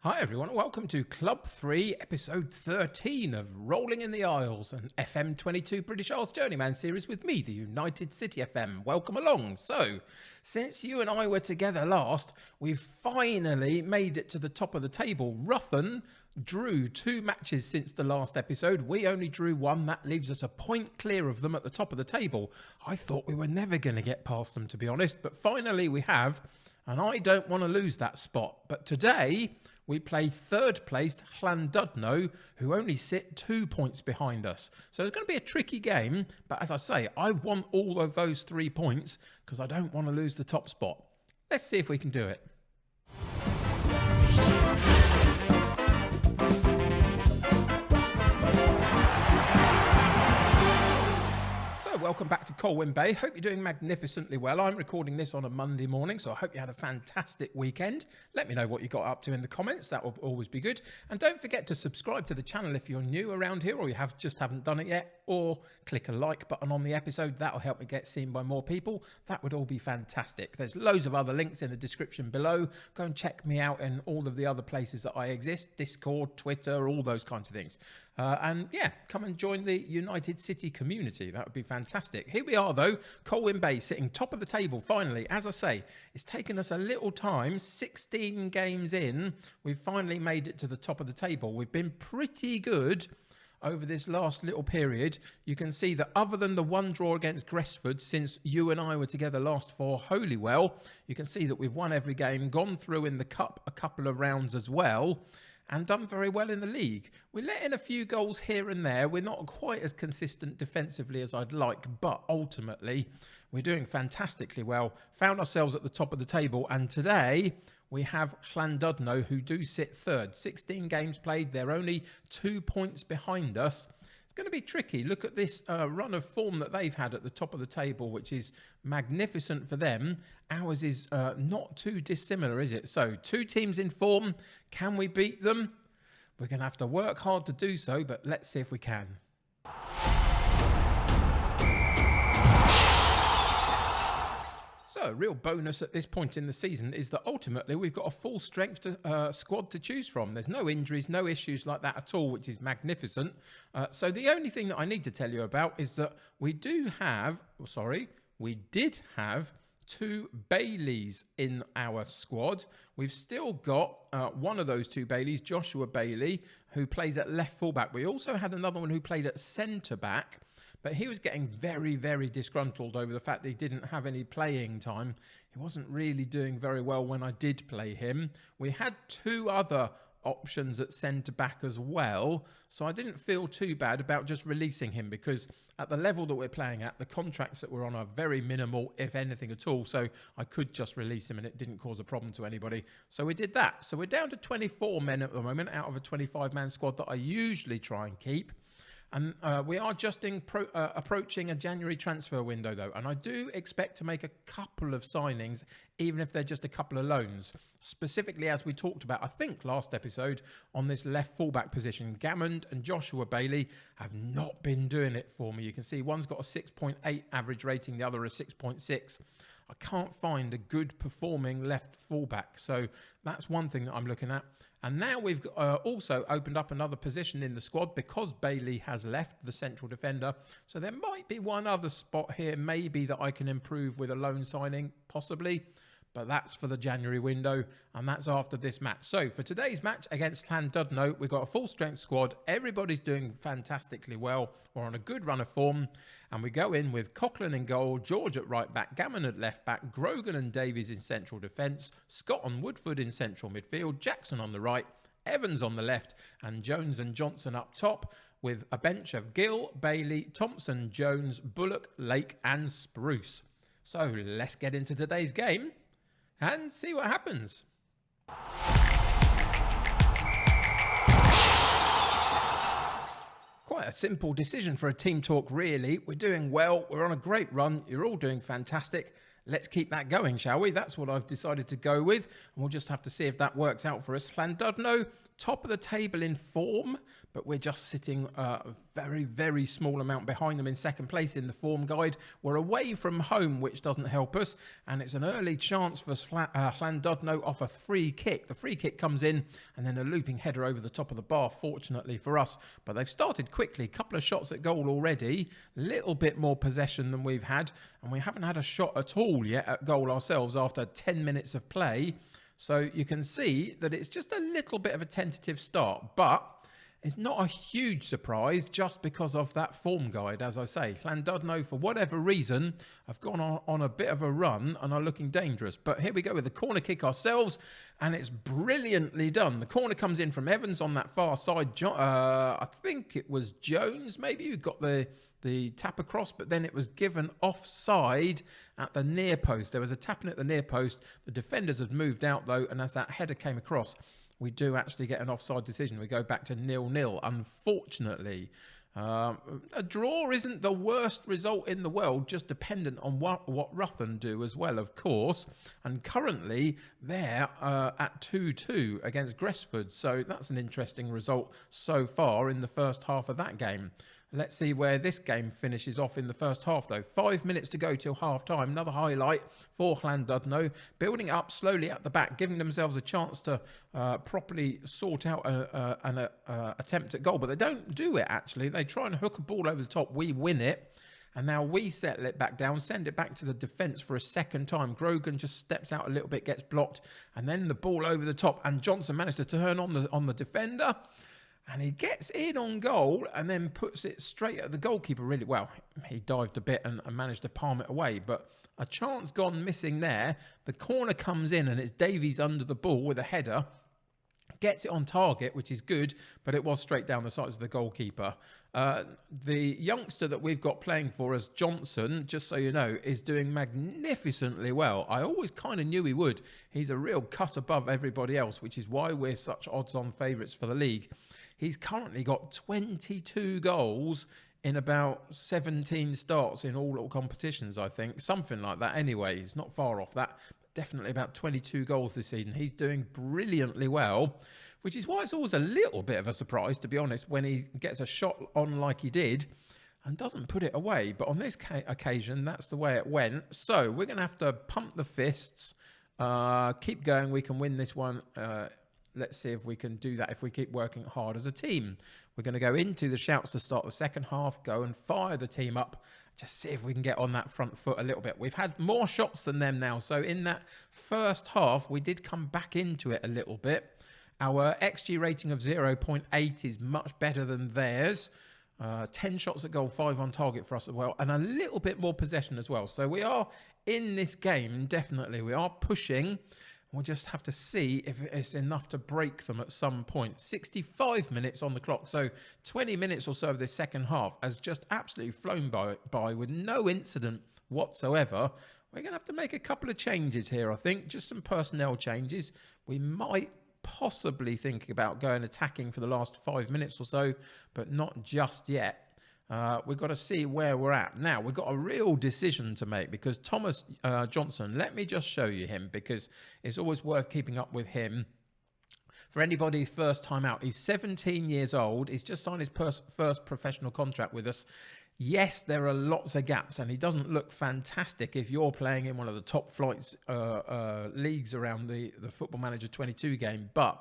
Hi everyone, welcome to Club 3, episode 13 of Rolling in the Isles, an FM22 British Isles Journeyman series with me, the United City FM. Welcome along. So, since you and I were together last, we've finally made it to the top of the table. Ruthin drew 2 matches since the last episode. We only drew 1. That leaves us a point clear of them at the top of the table. I thought we were never going to get past them, to be honest, but finally we have, and I don't want to lose that spot. But today we play third placed Llandudno, who only sit 2 points behind us. So it's going to be a tricky game, but as I say, I want all of those 3 points because I don't want to lose the top spot. Let's see if we can do it. Welcome back to Colwyn Bay. Hope you're doing magnificently well. I'm recording this on a Monday morning, so I hope you had a fantastic weekend. Let me know what you got up to in the comments. That will always be good. And don't forget to subscribe to the channel if you're new around here or you just haven't done it yet, or click a like button on the episode. That'll help me get seen by more people. That would all be fantastic. There's loads of other links in the description below. Go and check me out in all of the other places that I exist, Discord, Twitter, all those kinds of things. And yeah, come and join the United City community. That would be fantastic. Here we are though, Colwyn Bay sitting top of the table finally. As I say, it's taken us a little time, 16 games in, we've finally made it to the top of the table. We've been pretty good over this last little period. You can see that other than the 1 draw against Gresford since you and I were together last for Holywell, you can see that we've won every game, gone through in the cup a couple of rounds as well, and done very well in the league. We let in a few goals here and there. We're not quite as consistent defensively as I'd like, but ultimately we're doing fantastically well. Found ourselves at the top of the table, and today we have Llandudno, who do sit third. 16 games played. They're only 2 points behind us. It's going to be tricky. Look at this run of form that they've had at the top of the table, which is magnificent for them. Ours is not too dissimilar, is it? So 2 teams in form. Can we beat them? We're going to have to work hard to do so, but let's see if we can. So a real bonus at this point in the season is that ultimately we've got a full strength squad to choose from. There's no injuries, no issues like that at all, which is magnificent. So the only thing that I need to tell you about is that we did have 2 Baileys in our squad. We've still got one of those 2 Baileys, Joshua Bailey, who plays at left fullback. We also had another one who played at centre back, but he was getting very, very disgruntled over the fact that he didn't have any playing time. He wasn't really doing very well when I did play him. We had 2 other options at centre-back as well, so I didn't feel too bad about just releasing him, because at the level that we're playing at, the contracts that we're on are very minimal, if anything at all, so I could just release him and it didn't cause a problem to anybody. So we did that. So we're down to 24 men at the moment out of a 25-man squad that I usually try and keep. And we are just approaching a January transfer window, though, and I do expect to make a couple of signings, even if they're just a couple of loans. Specifically, as we talked about, I think, last episode, on this left fullback position, Gammond and Joshua Bailey have not been doing it for me. You can see one's got a 6.8 average rating, the other a 6.6. I can't find a good performing left fullback, so that's one thing that I'm looking at. And now we've also opened up another position in the squad because Bailey has left, the central defender. So there might be one other spot here, maybe, that I can improve with a loan signing, possibly. But that's for the January window, and that's after this match. So for today's match against Llandudno, we've got a full-strength squad. Everybody's doing fantastically well. We're on a good run of form, and we go in with Coughlin in goal, George at right back, Gammon at left back, Grogan and Davies in central defence, Scott and Woodford in central midfield, Jackson on the right, Evans on the left, and Jones and Johnson up top, with a bench of Gill, Bailey, Thompson, Jones, Bullock, Lake and Spruce. So let's get into today's game and see what happens. Quite a simple decision for a team talk, really. We're doing well. We're on a great run. You're all doing fantastic. Let's keep that going, shall we? That's what I've decided to go with, and we'll just have to see if that works out for us. Llandudno, top of the table in form, but we're just sitting a very, very small amount behind them in second place in the form guide. We're away from home, which doesn't help us, and it's an early chance for Llandudno off a free kick. The free kick comes in, and then a looping header over the top of the bar, fortunately for us. But they've started quickly. A couple of shots at goal already, a little bit more possession than we've had, and we haven't had a shot at all yet at goal ourselves after 10 minutes of play. So you can see that it's just a little bit of a tentative start, but it's not a huge surprise just because of that form guide. As I say, Llandudno, for whatever reason, have gone on a bit of a run and are looking dangerous. But here we go with the corner kick ourselves, and it's brilliantly done. The corner comes in from Evans on that far side. I think it was Jones, maybe, who got the tap across, but then it was given offside at the near post. There was a tapping at the near post. The defenders had moved out, though, and as that header came across, we do actually get an offside decision. We go back to 0-0, unfortunately. A draw isn't the worst result in the world, just dependent on what Rutland do as well, of course. And currently, they're at 2-2 against Gresford. So that's an interesting result so far in the first half of that game. Let's see where this game finishes off in the first half, though. 5 minutes to go till half-time. Another highlight for Llandudno. Building up slowly at the back, giving themselves a chance to properly sort out an attempt at goal. But they don't do it, actually. They try and hook a ball over the top. We win it. And now we settle it back down, send it back to the defence for a second time. Grogan just steps out a little bit, gets blocked. And then the ball over the top. And Johnson managed to turn on the defender. And he gets in on goal and then puts it straight at the goalkeeper really well. He dived a bit and managed to palm it away. But a chance gone missing there. The corner comes in and it's Davies under the ball with a header. Gets it on target, which is good, but it was straight down the sides of the goalkeeper. The youngster that we've got playing for us, Johnson, just so you know, is doing magnificently well. I always kind of knew he would. He's a real cut above everybody else, which is why we're such odds-on favourites for the league. He's currently got 22 goals in about 17 starts in all little competitions, I think. Something like that anyway. He's not far off that. But definitely about 22 goals this season. He's doing brilliantly well, which is why it's always a little bit of a surprise, to be honest, when he gets a shot on like he did and doesn't put it away. But on this occasion, that's the way it went. So we're going to have to pump the fists, keep going. We can win this one. Let's see if we can do that if we keep working hard as a team. We're going to go into the shouts to start the second half, go and fire the team up, just see if we can get on that front foot a little bit. We've had more shots than them now. So in that first half, we did come back into it a little bit. Our XG rating of 0.8 is much better than theirs. 10 shots at goal, 5 on target for us as well, and a little bit more possession as well. So we are in this game, definitely. We are pushing. We'll just have to see if it's enough to break them at some point. 65 minutes on the clock, so 20 minutes or so of this second half has just absolutely flown by with no incident whatsoever. We're going to have to make a couple of changes here, I think. Just some personnel changes. We might possibly think about going attacking for the last 5 minutes or so, but not just yet. We've got to see where we're at. Now, we've got a real decision to make because Thomas Johnson, let me just show you him because it's always worth keeping up with him. For anybody first time out, he's 17 years old. He's just signed his first professional contract with us. Yes, there are lots of gaps and he doesn't look fantastic if you're playing in one of the top flights leagues around the Football Manager 22 game. But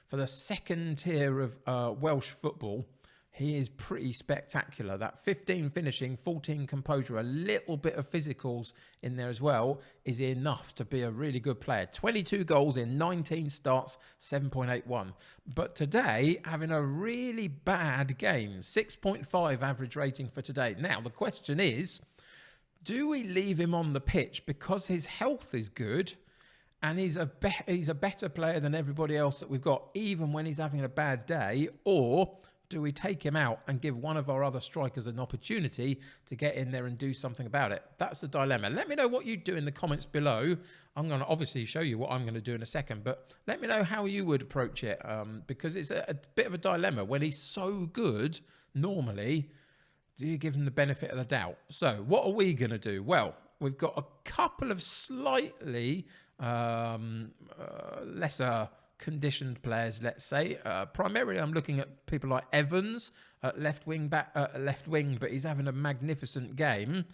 for the second tier of Welsh football, he is pretty spectacular. That 15 finishing, 14 composure, a little bit of physicals in there as well is enough to be a really good player. 22 goals in 19 starts, 7.81. But today, having a really bad game. 6.5 average rating for today. Now, the question is, do we leave him on the pitch because his health is good and he's a better player than everybody else that we've got, even when he's having a bad day, or do we take him out and give one of our other strikers an opportunity to get in there and do something about it? That's the dilemma. Let me know what you do in the comments below. I'm going to obviously show you what I'm going to do in a second, but let me know how you would approach it because it's a bit of a dilemma. When he's so good, normally, do you give him the benefit of the doubt? So what are we going to do? Well, we've got a couple of slightly lesser conditioned players, let's say. Primarily, I'm looking at people like Evans at left wing, but he's having a magnificent game.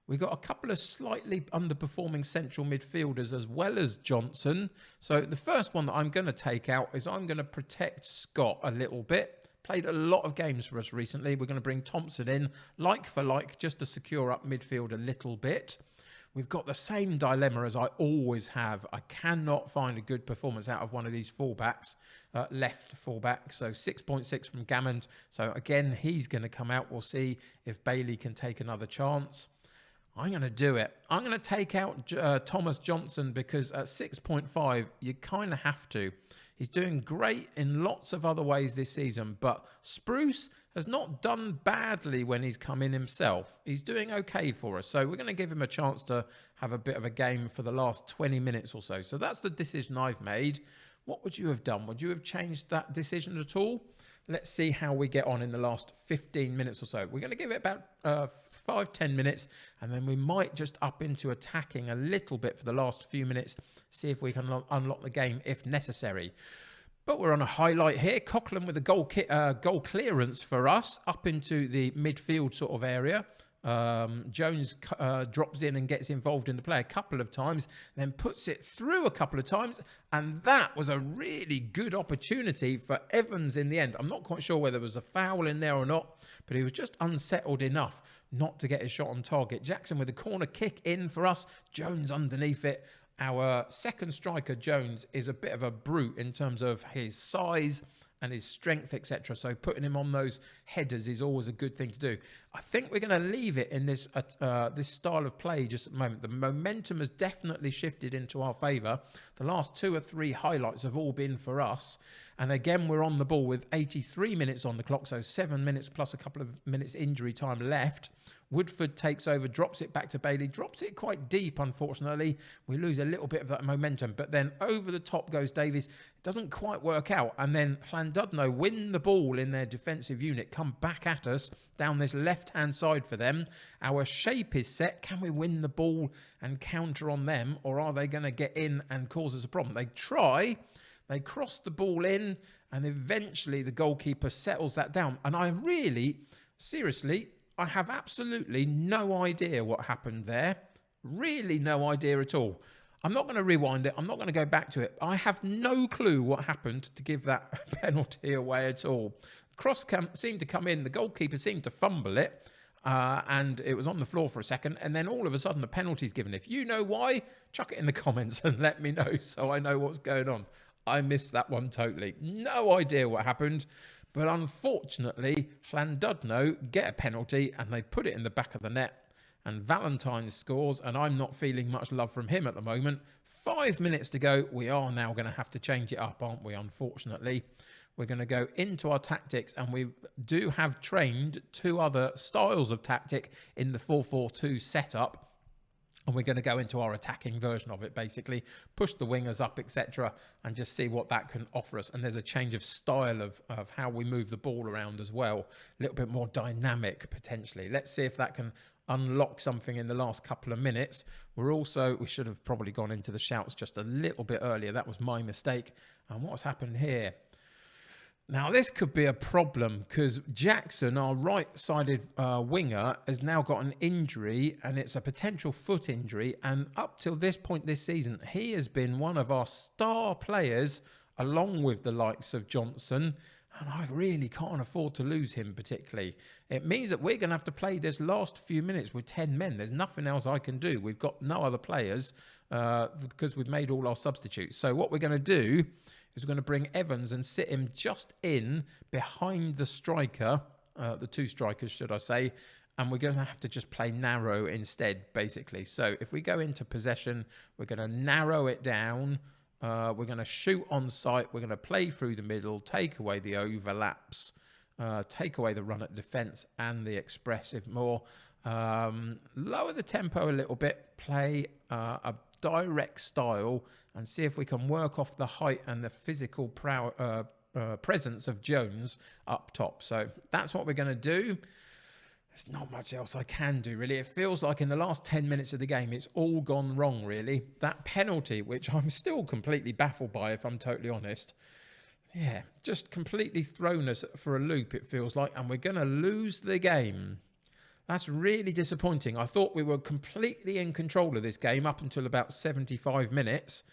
We've got a couple of slightly underperforming central midfielders as well as Johnson. So the first one that I'm going to take out is I'm going to protect Scott a little bit. Played a lot of games for us recently. We're going to bring Thompson in, like for like, just to secure up midfield a little bit. We've got the same dilemma as I always have. I cannot find a good performance out of one of these fullbacks, left fullback. So 6.6 from Gammond. So again, he's going to come out. We'll see if Bailey can take another chance. I'm going to do it. I'm going to take out Thomas Johnson because at 6.5, you kind of have to. He's doing great in lots of other ways this season, but Spruce has not done badly when he's come in himself. He's doing okay for us. So we're going to give him a chance to have a bit of a game for the last 20 minutes or so. So that's the decision I've made. What would you have done? Would you have changed that decision at all? Let's see how we get on in the last 15 minutes or so. We're going to give it about 5-10 minutes, and then we might just up into attacking a little bit for the last few minutes, see if we can unlock the game if necessary. But we're on a highlight here. Coughlin with a goal clearance for us up into the midfield sort of area. Jones drops in and gets involved in the play a couple of times, then puts it through a couple of times, and that was a really good opportunity for Evans in the end. I'm not quite sure whether there was a foul in there or not, but he was just unsettled enough not to get his shot on target. Jackson with a corner kick in for us, Jones underneath it. Our second striker, Jones, is a bit of a brute in terms of his size and his strength, etc. So putting him on those headers is always a good thing to do. I think we're going to leave it in this this style of play just at the moment. The momentum has definitely shifted into our favour. The last 2 or 3 highlights have all been for us. And again, we're on the ball with 83 minutes on the clock, so 7 minutes plus a couple of minutes injury time left. Woodford takes over, drops it back to Bailey, drops it quite deep, unfortunately. We lose a little bit of that momentum, but then over the top goes Davies. It doesn't quite work out, and then Llandudno win the ball in their defensive unit, come back at us down this left-hand side for them. Our shape is set. Can we win the ball and counter on them, or are they going to get in and cause us a problem? They try. They cross the ball in, and eventually the goalkeeper settles that down. And I really, seriously, I have absolutely no idea what happened there. Really no idea at all. I'm not going to rewind it. I'm not going to go back to it. I have no clue what happened to give that penalty away at all. Cross seemed to come in. The goalkeeper seemed to fumble it. And it was on the floor for a second. And then all of a sudden, a penalty's given. If you know why, chuck it in the comments and let me know so I know what's going on. I missed that one totally. No idea what happened. But unfortunately, Llandudno get a penalty and they put it in the back of the net. And Valentine scores, and I'm not feeling much love from him at the moment. 5 minutes to go. We are now going to have to change it up, aren't we, unfortunately? We're going to go into our tactics, and we do have trained 2 other styles of tactic in the 4-4-2 setup. And we're going to go into our attacking version of it, basically. Push the wingers up, etc. and just see what that can offer us. And there's a change of style of how we move the ball around as well. A little bit more dynamic, potentially. Let's see if that can unlock something in the last couple of minutes. We should have probably gone into the shouts just a little bit earlier. That was my mistake. And what's happened here? Now, this could be a problem because Jackson, our right-sided winger, has now got an injury, and it's a potential foot injury. And up till this point this season, he has been one of our star players, along with the likes of Johnson. And I really can't afford to lose him particularly. It means that we're going to have to play this last few minutes with 10 men. There's nothing else I can do. We've got no other players because we've made all our substitutes. So what we're going to do is we're going to bring Evans and sit him just in behind the striker, the 2 strikers, should I say, and we're going to have to just play narrow instead, basically. So if we go into possession, we're going to narrow it down. We're going to shoot on sight. We're going to play through the middle, take away the overlaps, take away the run at defence and the expressive more. Lower the tempo a little bit, play a direct style and see if we can work off the height and the physical presence of Jones up top. So that's what we're going to do. there's not much else I can do, really. It feels like in the last 10 minutes of the game, it's all gone wrong, really. That penalty, which I'm still completely baffled by, if I'm totally honest. Yeah, just completely thrown us for a loop, it feels like, and we're going to lose the game. That's really disappointing. I thought we were completely in control of this game up until about 75 minutes.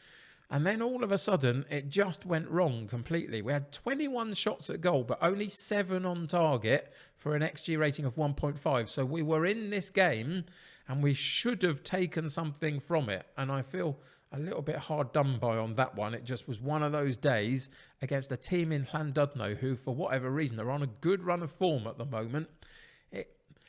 And then all of a sudden, it just went wrong completely. We had 21 shots at goal, but only 7 on target for an XG rating of 1.5. So we were in this game and we should have taken something from it. And I feel a little bit hard done by on that one. It just was one of those days against a team in Llandudno who, for whatever reason, are on a good run of form at the moment.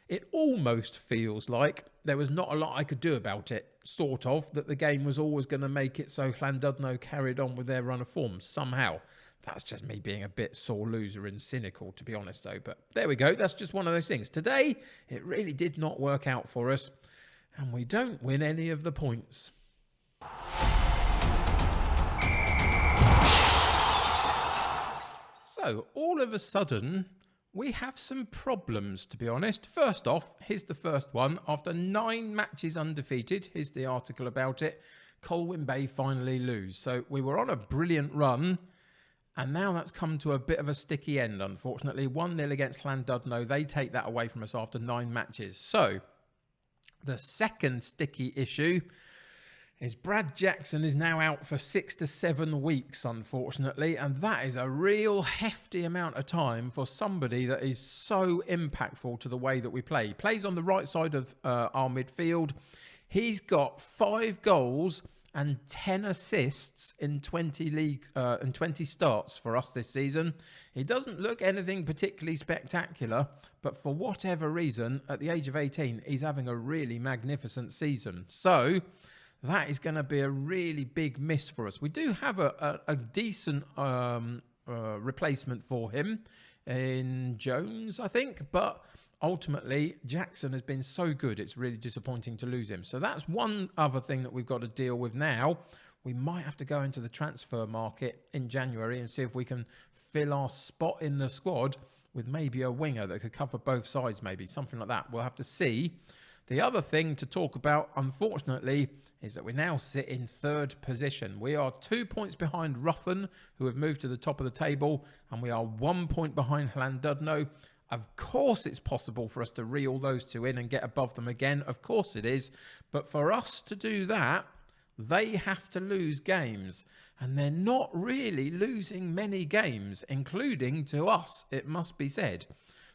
It almost feels like there was not a lot I could do about it, sort of, that the game was always going to make it so Llandudno carried on with their run of form somehow. That's just me being a bit sore loser and cynical, to be honest, though. But there we go. That's just one of those things. Today, it really did not work out for us, and we don't win any of the points. So, all of a sudden, we have some problems, to be honest. First off, here's the first one. After 9 matches undefeated, here's the article about it, Colwyn Bay finally lose. So we were on a brilliant run, and now that's come to a bit of a sticky end, unfortunately. 1-0 against Llandudno. They take that away from us after 9 matches. So the second sticky issue is Brad Jackson is now out for 6 to 7 weeks, unfortunately, and that is a real hefty amount of time for somebody that is so impactful to the way that we play. He plays on the right side of our midfield. He's got 5 goals and 10 assists in 20 starts for us this season. He doesn't look anything particularly spectacular, but for whatever reason, at the age of 18, he's having a really magnificent season. So that is going to be a really big miss for us. We do have a decent replacement for him in Jones, I think. But ultimately, Jackson has been so good, it's really disappointing to lose him. So that's one other thing that we've got to deal with now. We might have to go into the transfer market in January and see if we can fill our spot in the squad with maybe a winger that could cover both sides, maybe. Something like that. We'll have to see. The other thing to talk about, unfortunately, is that we now sit in 3rd position. We are 2 points behind Ruthen, who have moved to the top of the table, and we are 1 point behind Llandudno. Of course it's possible for us to reel those 2 in and get above them again. Of course it is. But for us to do that, they have to lose games. And they're not really losing many games, including to us, it must be said.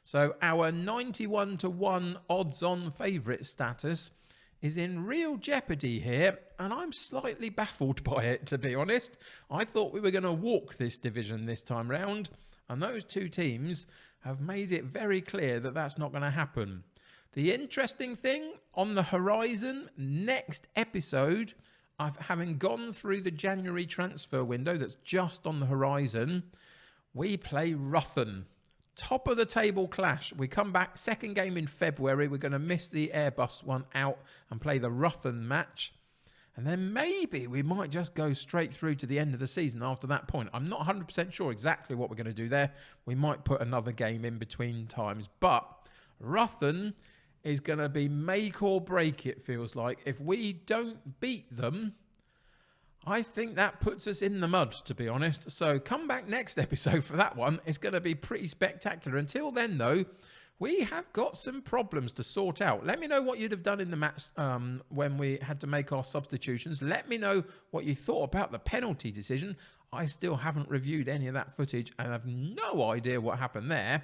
So our 91-1 odds-on favourite status is in real jeopardy here, and I'm slightly baffled by it, to be honest. I thought we were going to walk this division this time round, and those 2 teams have made it very clear that that's not going to happen. The interesting thing on the horizon, next episode, having gone through the January transfer window that's just on the horizon, we play Ruthen. Top of the table clash. We come back, second game in February. We're going to miss the Airbus one out and play the Ruthen match. And then maybe we might just go straight through to the end of the season after that point. I'm not 100% sure exactly what we're going to do there. We might put another game in between times. But Ruthen is going to be make or break, it feels like. If we don't beat them, I think that puts us in the mud, to be honest. So come back next episode for that one. It's going to be pretty spectacular. Until then, though, we have got some problems to sort out. Let me know what you'd have done in the match when we had to make our substitutions. Let me know what you thought about the penalty decision. I still haven't reviewed any of that footage and have no idea what happened there.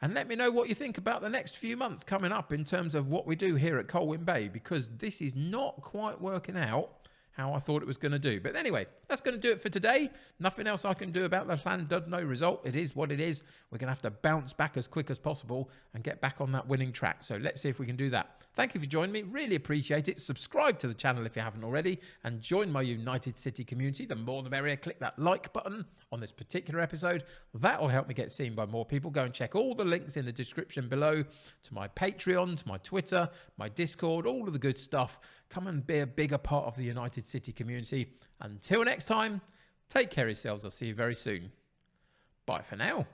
And let me know what you think about the next few months coming up in terms of what we do here at Colwyn Bay, because this is not quite working out how I thought it was going to do. But anyway, that's going to do it for today. Nothing else I can do about the Llandudno result. It is what it is. We're going to have to bounce back as quick as possible and get back on that winning track. So let's see if we can do that. Thank you for joining me. Really appreciate it. Subscribe to the channel if you haven't already and join my United City community. The more the merrier. Click that like button on this particular episode. That will help me get seen by more people. Go and check all the links in the description below to my Patreon, to my Twitter, my Discord, all of the good stuff. Come and be a bigger part of the United City community. Until next time, take care of yourselves. I'll see you very soon. Bye for now.